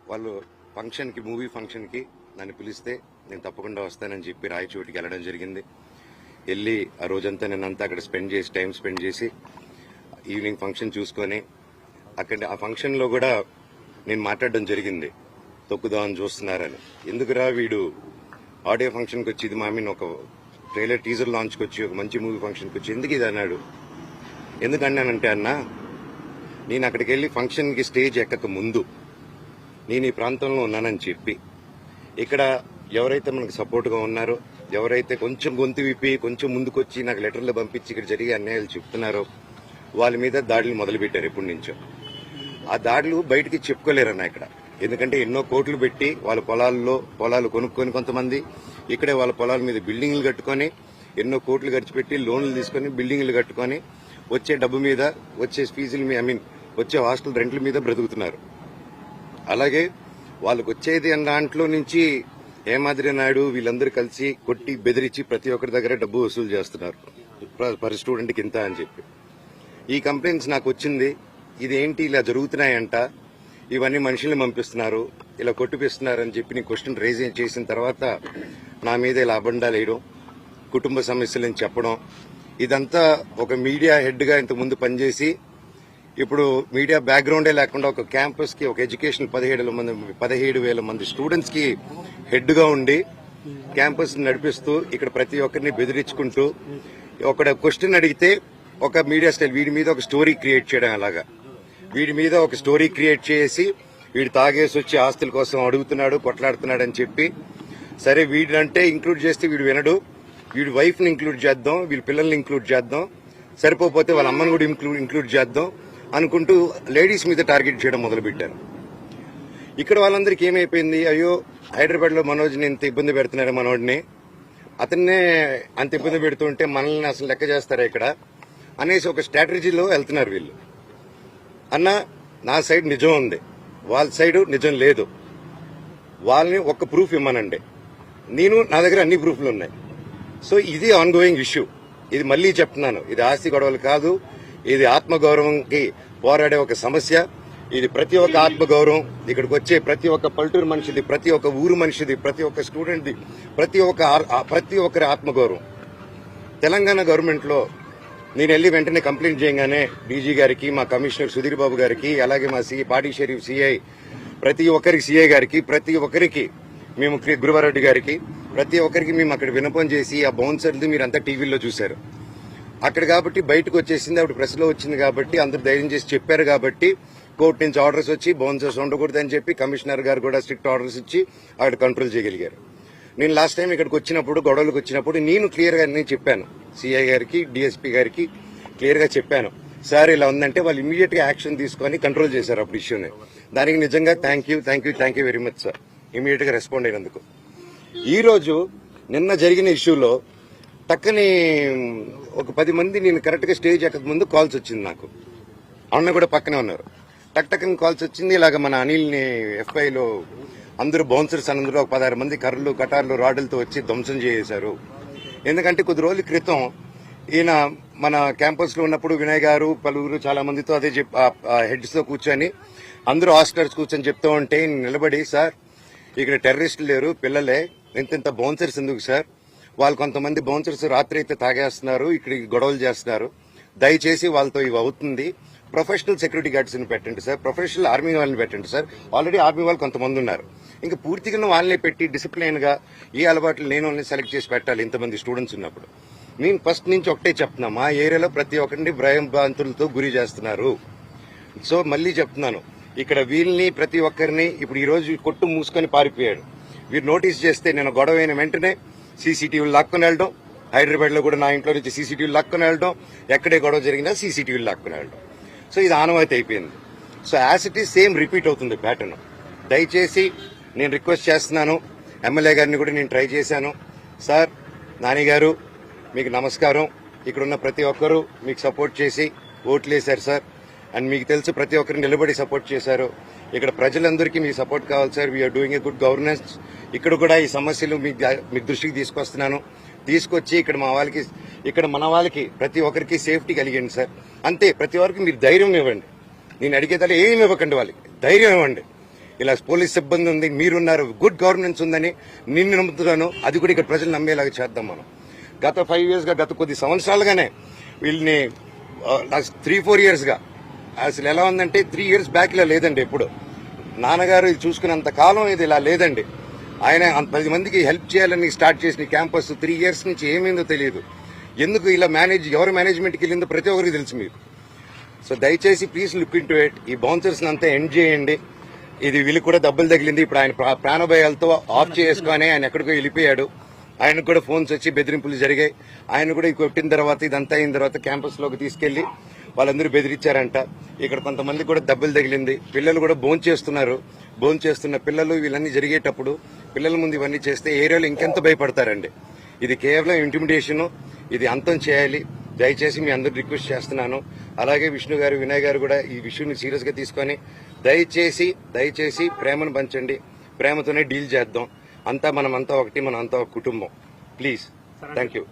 వాళ్ళు ఫంక్షన్కి, మూవీ ఫంక్షన్కి నన్ను పిలిస్తే నేను తప్పకుండా వస్తానని చెప్పి రాయచోటికి వెళ్ళడం జరిగింది. వెళ్ళి ఆ రోజంతా నేనంతా అక్కడ టైం స్పెండ్ చేసి ఈవినింగ్ ఫంక్షన్ చూసుకొని అక్కడ ఆ ఫంక్షన్లో కూడా నేను మాట్లాడడం జరిగింది. తొక్కుదామని చూస్తున్నారని. ఎందుకురా వీడు ఆడియో ఫంక్షన్కి వచ్చి ఇది ఒక ట్రైలర్ టీజర్ లాంచ్కి వచ్చి ఒక మంచి మూవీ ఫంక్షన్కి వచ్చి ఎందుకు ఇది అన్నాడు. ఎందుకన్నానంటే అన్న, నేను అక్కడికి వెళ్ళి ఫంక్షన్కి స్టేజ్ ఎక్కక ముందు నేను ఈ ప్రాంతంలో ఉన్నానని చెప్పి ఇక్కడ ఎవరైతే మనకు సపోర్ట్గా ఉన్నారో, ఎవరైతే కొంచెం గొంతు విప్పి కొంచెం ముందుకొచ్చి నాకు లెటర్లు పంపించి ఇక్కడ జరిగే అన్యాయాలు చెప్తున్నారో వాళ్ళ మీద దాడులు మొదలుపెట్టారు. ఎప్పటి నుంచో ఆ దాడులు బయటికి చెప్పుకోలేరన్న ఇక్కడ. ఎందుకంటే ఎన్నో కోట్లు పెట్టి వాళ్ళ పొలాలు కొనుక్కొని కొంతమంది ఇక్కడే వాళ్ళ పొలాల మీద బిల్డింగ్లు కట్టుకొని ఎన్నో కోట్లు ఖర్చు పెట్టి లోన్లు తీసుకొని బిల్డింగ్లు కట్టుకొని వచ్చే డబ్బు మీద, వచ్చే ఫీజుల మీద, వచ్చే హాస్టల్ రెంట్ల మీద బ్రతుకుతున్నారు. అలాగే వాళ్ళకు వచ్చేది అన్న దాంట్లో నుంచి హేమాద్రి నాయుడు వీళ్ళందరూ కలిసి కొట్టి బెదిరించి ప్రతి ఒక్కరి దగ్గర డబ్బు వసూలు చేస్తున్నారు. పర్ స్టూడెంట్కి ఇంత అని చెప్పి ఈ కంప్లైంట్స్ నాకు వచ్చింది. ఇదేంటి ఇలా జరుగుతున్నాయంట, ఇవన్నీ మనుషుల్ని పంపిస్తున్నారు, ఇలా కొట్టిపిస్తున్నారు అని చెప్పి నేను క్వశ్చన్ రేజ్ చేసిన తర్వాత నా మీద ఇలా అబండాలు వేయడం, కుటుంబ సమస్యలని చెప్పడం, ఇదంతా ఒక మీడియా హెడ్గా ఇంతకుముందు పనిచేసి ఇప్పుడు మీడియా బ్యాక్గ్రౌండే లేకుండా ఒక క్యాంపస్కి, ఒక ఎడ్యుకేషన్ 17,000 మంది స్టూడెంట్స్కి హెడ్గా ఉండి క్యాంపస్ నడిపిస్తూ ఇక్కడ ప్రతి ఒక్కరిని బెదిరించుకుంటూ ఒక క్వశ్చన్ అడిగితే ఒక మీడియా స్టైల్ వీడి మీద ఒక స్టోరీ క్రియేట్ చేయడం, అలాగా వీడి మీద ఒక స్టోరీ క్రియేట్ చేసి వీడు తాగేసి వచ్చి ఆస్తుల కోసం అడుగుతున్నాడు, కొట్లాడుతున్నాడు అని చెప్పి, సరే వీడినంటే ఇంక్లూడ్ చేస్తే వీడు వినడు, వీడి వైఫ్ ని ఇంక్లూడ్ చేద్దాం, వీళ్ళ పిల్లల్ని ఇంక్లూడ్ చేద్దాం, సరిపోతే వాళ్ళ అమ్మని కూడా ఇంక్లూడ్ చేద్దాం అనుకుంటూ లేడీస్ మీద టార్గెట్ చేయడం మొదలుపెట్టారు. ఇక్కడ వాళ్ళందరికీ ఏమైపోయింది, అయ్యో హైదరాబాద్ లో మనోజ్ని ఇంత ఇబ్బంది పెడుతున్నారు, మనోడిని అతన్నే అంత ఇబ్బంది పెడుతుంటే మనల్ని అసలు లెక్క చేస్తారా ఇక్కడ అనేసి ఒక స్ట్రాటజీలో వెళ్తున్నారు వీళ్ళు. అన్న, నా సైడ్ నిజం ఉంది, వాళ్ళ సైడ్ నిజం లేదు, వాళ్ళని ఒక్క ప్రూఫ్ ఇమ్మనండి. నా దగ్గర అన్ని ప్రూఫ్లు ఉన్నాయి. సో ఇది ఆన్ గోయింగ్ ఇష్యూ. ఇది మళ్లీ చెప్తున్నాను, ఇది ఆస్తి గొడవలు కాదు, ఇది ఆత్మగౌరవంకి పోరాడే ఒక సమస్య. ఇది ప్రతి ఒక్క ఆత్మగౌరవం, ఇక్కడికి వచ్చే ప్రతి ఒక్క పల్లెటూరు మనిషిది, ప్రతి ఒక్క ఊరు మనిషిది, ప్రతి ఒక్క స్టూడెంట్ది, ప్రతి ఒక్కరి ఆత్మగౌరవం. తెలంగాణ గవర్నమెంట్ లో నేను వెళ్లి వెంటనే కంప్లైంట్ చేయగానే డీజీ గారికి, మా కమిషనర్ సుధీర్ బాబు గారికి, అలాగే మా పాడి షరీఫ్ సిఐ, ప్రతి ఒక్కరికి సిఐ గారికి, ప్రతి ఒక్కరికి మేము గురువారెడ్డి గారికి, ప్రతి ఒక్కరికి మేము అక్కడ వినపం చేసి ఆ బౌన్సర్ది మీరంతా టీవీలో చూశారు. అక్కడ కాబట్టి బయటకు వచ్చేసింది, అప్పుడు ప్రెస్లో వచ్చింది కాబట్టి అందరూ ధైర్యం చేసి చెప్పారు కాబట్టి కోర్టు నుంచి ఆర్డర్స్ వచ్చి బౌన్సర్స్ ఉండకూడదని చెప్పి కమిషనర్ గారు కూడా స్ట్రిక్ట్ ఆర్డర్స్ ఇచ్చి అక్కడ కంట్రోల్ చేయగలిగారు. నేను లాస్ట్ టైం ఇక్కడికి వచ్చినప్పుడు, గొడవలకు వచ్చినప్పుడు నేను క్లియర్ గా నేను చెప్పాను, సిఐ గారికి, డిఎస్పీ గారికి క్లియర్ గా చెప్పాను, సార్ ఇలా ఉందంటే వాళ్ళు ఇమీడియట్ గా యాక్షన్ తీసుకొని కంట్రోల్ చేశారు అప్పుడు ఇష్యూని. దానికి నిజంగా thank you very much sir, immediate గా రెస్పాండ్ అయినందుకు. ఈ రోజు నిన్న జరిగిన ఇష్యూలో టక్కని ఒక 10 మంది, నేను కరెక్ట్ గా స్టేజ్ ఎక్కక ముందు కాల్స్ వచ్చింది నాకు, అన్న కూడా పక్కనే ఉన్నారు. టక్కని కాల్స్ వచ్చింది, ఇలాగ మన అనిల్ని ఎఫ్ఐలో అందరూ బౌన్సర్స్ అందరూ ఒక 16 మంది కర్రలు, కటార్లు, రాడ్లతో వచ్చి ధ్వంసం చేశారు. ఎందుకంటే కొద్ది రోజుల క్రితం ఈయన మన క్యాంపస్ లో ఉన్నప్పుడు వినయ్ గారు పలువురు చాలా మందితో అదే హెడ్స్ తో కూర్చొని అందరూ హాస్టలర్స్ కూర్చొని చెప్తూ ఉంటే నిలబడి, సార్ ఇక్కడ టెర్రరిస్టులు లేరు, పిల్లలే, ఇంత బౌన్సర్స్ ఎందుకు సార్, వాళ్ళు కొంతమంది బౌన్సర్స్ రాత్రి అయితే తాగేస్తున్నారు, ఇక్కడ గొడవలు చేస్తున్నారు, దయచేసి వాళ్ళతో ఇవి అవుతుంది, ప్రొఫెషనల్ సెక్యూరిటీ గార్డ్స్ ని పెట్టండి సార్, ప్రొఫెషనల్ ఆర్మీ వాళ్ళని పెట్టండి సార్, ఆల్రెడీ ఆర్మీ వాళ్ళు కొంతమంది ఉన్నారు, ఇంకా పూర్తిగా వాళ్ళని పెట్టి డిసిప్లైన్ గా ఈ అలవాట్లు నేను వాళ్ళని సెలెక్ట్ చేసి పెట్టాలి ఇంతమంది స్టూడెంట్స్ ఉన్నప్పుడు. నేను ఫస్ట్ నుంచి ఒకటే చెప్తున్నా, మా ఏరియాలో ప్రతి ఒక్కరిని భయాంతులతో గురి చేస్తున్నారు. సో మళ్ళీ చెప్తున్నాను, ఇక్కడ వీళ్ళని ప్రతి ఒక్కరిని ఇప్పుడు ఈ రోజు కొట్టు మూసుకొని పారిపోయాడు, వీరు నోటీస్ చేస్తే నేను గొడవ అయిన వెంటనే సీసీటీవీలు లాక్కొని వెళ్ళడం, హైదరాబాద్ లో కూడా నా ఇంట్లో నుంచి సీసీటీవీలు లాక్కొని వెళ్ళడం, ఎక్కడే గొడవ జరిగినా సీసీటీవీలు లాక్కొని వెళ్ళడం. సో ఇది ఆనవాయితీ అయిపోయింది. So as it is same repeat అవుతుంది ప్యాటర్న్. దయచేసి నేను రిక్వెస్ట్ చేస్తున్నాను, ఎమ్మెల్యే గారిని కూడా నేను ట్రై చేశాను, సార్ నాని గారు మీకు నమస్కారం, ఇక్కడున్న ప్రతి ఒక్కరూ మీకు సపోర్ట్ చేసి ఓట్లు వేశారు సార్, అండ్ మీకు తెలుసు ప్రతి ఒక్కరు నిలబడి సపోర్ట్ చేశారు. ఇక్కడ ప్రజలందరికీ మీ సపోర్ట్ కావాలి sir, we are doing a good governance. ఇక్కడ కూడా ఈ సమస్యలు మీ దృష్టికి తీసుకొస్తున్నాను, తీసుకొచ్చి ఇక్కడ మన వాళ్ళకి ప్రతి ఒక్కరికి సేఫ్టీ కలిగండి సార్. అంతే, ప్రతి ఒక్కరికి మీరు ధైర్యం ఇవ్వండి, నేను అడిగేదాన్ని ఏమి ఇవ్వకండి, వాళ్ళకి ధైర్యం ఇవ్వండి. ఇలా పోలీస్ సిబ్బంది ఉంది, మీరున్నారు, గుడ్ గవర్నెన్స్ ఉందని నిన్ను నమ్ముతున్నాను. అది కూడా ఇక్కడ ప్రజలు నమ్మేలాగా చేద్దాం మనం. గత 5 years గా, గత కొద్ది సంవత్సరాలుగానే వీళ్ళని 3-4 years గా అసలు ఎలా ఉందంటే 3 years బ్యాక్ ఇలా లేదండి. ఎప్పుడు నాన్నగారు ఇది చూసుకున్నంత కాలం ఇది ఇలా లేదండి. ఆయన 10 మందికి హెల్ప్ చేయాలని స్టార్ట్ చేసిన క్యాంపస్ 3 years నుంచి ఏమైందో తెలియదు. ఎందుకు ఇలా ఎవరు మేనేజ్మెంట్కి వెళ్ళిందో ప్రతి ఒక్కరికి తెలుసు మీకు. సో దయచేసి please look in to it. ఈ బౌన్సర్స్ అంతా ఎండ్ చేయండి. ఇది వీళ్ళకి కూడా దెబ్బలు తగిలింది. ఇప్పుడు ఆయన ప్రాణభయాలతో ఆఫ్ చేసుకొని ఆయన ఎక్కడికో వెళ్ళిపోయాడు. ఆయనకు కూడా ఫోన్స్ వచ్చి బెదిరింపులు జరిగాయి. ఆయన కూడా కొట్టిన తర్వాత ఇదంతా అయిన తర్వాత క్యాంపస్ లోకి తీసుకెళ్లి వాళ్ళందరూ బెదిరించారంట. ఇక్కడ కొంతమంది కూడా దెబ్బలు తగిలింది. పిల్లలు కూడా భోంచేస్తున్న పిల్లలు వీళ్ళన్నీ జరిగేటప్పుడు పిల్లల ముందు ఇవన్నీ చేస్తే ఏరియాలో ఇంకెంత భయపడతారండి. ఇది కేవలం ఇంటిమిడేషన్. ఇది అంతం చేయాలి. దయచేసి మీ అందరూ రిక్వెస్ట్ చేస్తున్నాను. అలాగే విష్ణు గారు, వినయ్ గారు కూడా ఈ విషయాన్ని సీరియస్ గా తీసుకొని దయచేసి ప్రేమను పంచండి. ప్రేమతోనే డీల్ చేద్దాం. అంతా మనమంతా ఒకటి, మనంతా ఒక కుటుంబం. ప్లీజ్. Thank you.